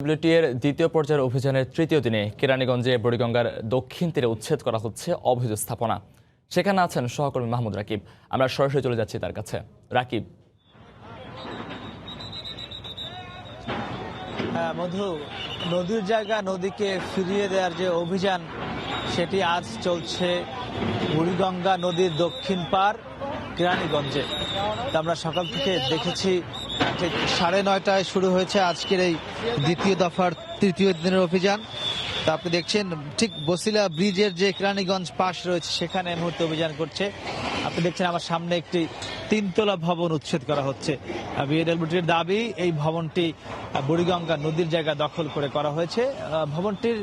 BIWT এর দ্বিতীয় পর্যায়ের অভিযানের তৃতীয় দিনে কেরানীগঞ্জে বুড়িগঙ্গার দক্ষিণ তীরে উচ্ছেদ করা হচ্ছে অবৈধ স্থাপনা। সেখানে আছেন সহকর্মী মাহমুদ রাকিব। আমরা সরাসরি চলে যাচ্ছি তার কাছে। রাকিব, মধু, নদীর জায়গা নদীকে ফিরিয়ে দেওয়ার যে অভিযান সেটি আজ চলছে বুড়িগঙ্গা নদীর দক্ষিণ পার কেরানীগঞ্জে। আমরা সকাল থেকে দেখেছি ঠিক 9:30টায় শুরু হয়েছে আজকের এই দ্বিতীয় দফার তৃতীয় দিনের অভিযান। তা আপনি দেখছেন ঠিক বসিলা ব্রিজের যে কেরানীগঞ্জ পাশ রয়েছে সেখানে এই মুহূর্তে অভিযান করছে। আপনি দেখছেন আমার সামনে একটি 3তলা ভবন উচ্ছেদ করা হচ্ছে। বিআইডব্লিউটির দাবি এই ভবনটি বুড়িগঙ্গা নদীর জায়গা দখল করে করা হয়েছে। ভবনটির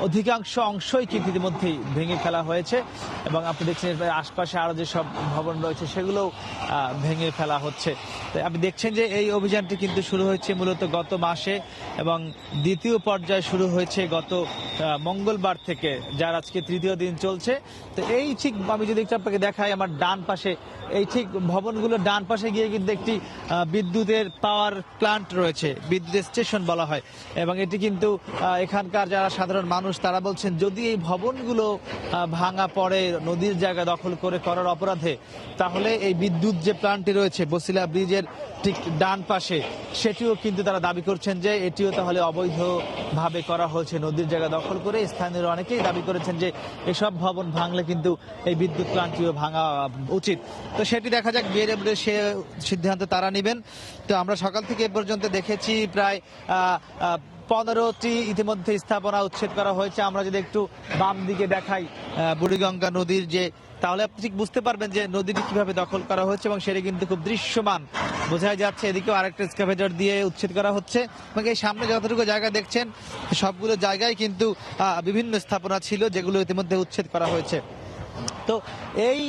অধিকাংশ অংশই কিন্তু ইতিমধ্যেই ভেঙে ফেলা হয়েছে এবং আপনি দেখছেন আশপাশে আরো যেসব ভবন রয়েছে সেগুলো ভেঙে ফেলা হচ্ছে। আপনি দেখছেন যে এই অভিযানটি কিন্তু শুরু হয়েছে মূলত গত মাসে এবং দ্বিতীয় পর্যায়ে শুরু হয়েছে গত মঙ্গলবার থেকে, যার আজকে তৃতীয় দিন চলছে। তো এই ঠিক আমি যদি একটু আপনাকে দেখাই, আমার ডান পাশে এই ঠিক ভবনগুলোর ডান পাশে গিয়ে কিন্তু একটি বিদ্যুতের পাওয়ার প্ল্যান্ট রয়েছে, বিদ্যুতের স্টেশন বলা হয়। এবং এটি কিন্তু এখানকার যারা সাধারণ মানুষ তারা বলছেন যদি এই ভবনগুলো ভাঙা পড়ে নদীর জায়গা দখল করে করার অপরাধে, তাহলে এই বিদ্যুৎ যে প্ল্যান্টটি রয়েছে বসিলা ব্রিজের ঠিক ডান পাশে সেটিও কিন্তু তারা দাবি করছেন যে এটিও তাহলে অবৈধভাবে করা হয়েছে নদীর জায়গা দখল করে। স্থানীয় অনেকেই দাবি করেছেন যে এসব ভবন ভাঙলে কিন্তু এই বিদ্যুৎ প্ল্যান্টটিও ভাঙা উচিত। তো সেটি দেখা যাক, বিআইডব্লিউ সে সিদ্ধান্ত তারা নেবেন। তো আমরা সকাল থেকে এ পর্যন্ত দেখেছি প্রায় 15টি ইতিমধ্যে স্থাপনা উচ্ছেদ করা হয়েছে। আমরা যদি একটু বাম দিকে দেখাই বুড়িগঙ্গা নদীর যে, তাহলে আপনি ঠিক বুঝতে পারবেন যে নদীটি কিভাবে দখল করা হয়েছে এবং সেটি কিন্তু খুব দৃশ্যমান বোঝাই যাচ্ছে। এদিকেও আরেকটা এক্সকাভেটর দিয়ে উচ্ছেদ করা হচ্ছে এবং এই সামনে যতটুকু জায়গা দেখছেন সবগুলো জায়গায় কিন্তু বিভিন্ন স্থাপনা ছিল যেগুলো ইতিমধ্যে উচ্ছেদ করা হয়েছে। তো এই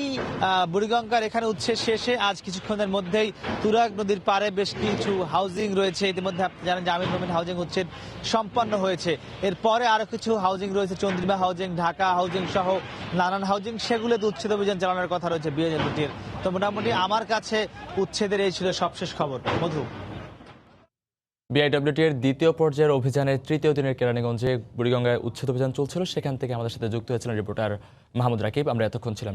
বুড়িগঙ্গার এখানে উচ্ছেদ শেষে আজ কিছুক্ষণের মধ্যেই তুরাগ নদীর পারে বেশ কিছু হাউজিং রয়েছে। ইতিমধ্যে আপনি জানেন যে আমির মোমিন হাউজিং উচ্ছেদ সম্পন্ন হয়েছে। এরপরে আরো কিছু হাউজিং রয়েছে, চন্দ্রিমা হাউজিং, ঢাকা হাউজিং সহ নানান হাউজিং, সেগুলোতে উচ্ছেদ অভিযান চালানোর কথা রয়েছে বিআইডব্লিউটির। তো মোটামুটি আমার কাছে উচ্ছেদের এই ছিল সবশেষ খবর। মধু, বিআইডব্লিউটি এর দ্বিতীয় পর্যায়ের অভিযানের তৃতীয় দিনের কেরানীগঞ্জে বুড়িগঙ্গায় উচ্ছেদ অভিযান চলছিল। সেখান থেকে আমাদের সাথে যুক্ত হয়েছিলেন রিপোর্টার মাহমুদ রাকিব। আমরা এতক্ষণ ছিলাম